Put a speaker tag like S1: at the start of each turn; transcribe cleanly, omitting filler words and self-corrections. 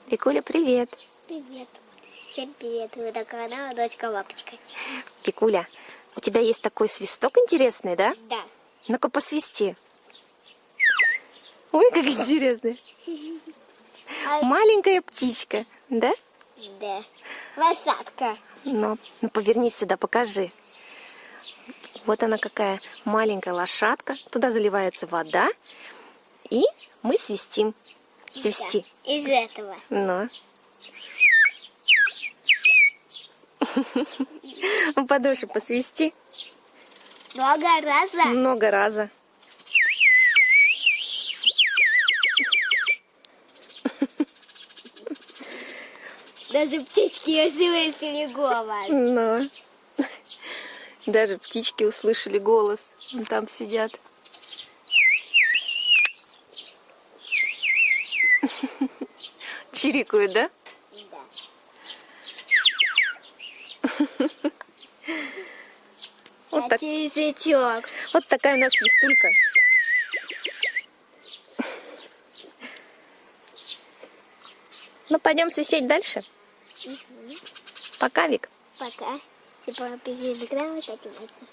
S1: Викуля, привет.
S2: Привет. Всем привет. Вы на канале Дочка Лапочка.
S1: Викуля, у тебя есть такой свисток интересный, да?
S2: Да.
S1: Ну-ка посвисти. Ой, как интересно. Маленькая птичка, да?
S2: Да. Лошадка.
S1: Ну, повернись сюда, покажи. Вот она какая маленькая лошадка. Туда заливается вода. И мы свистим. Свисти.
S2: Да. Из этого.
S1: Ну. Подольше посвисти.
S2: Много раза.
S1: Много раза.
S2: Даже птички услышали голос.
S1: Ну. Даже птички услышали голос. Там сидят. Чирикают, да?
S2: Да.
S1: Вот, так,
S2: Язычок.
S1: вот такая у нас свистулька. Ну, пойдем свистеть дальше. Пока, Вик.
S2: Пока. Типа, апельсин экран, так и найти.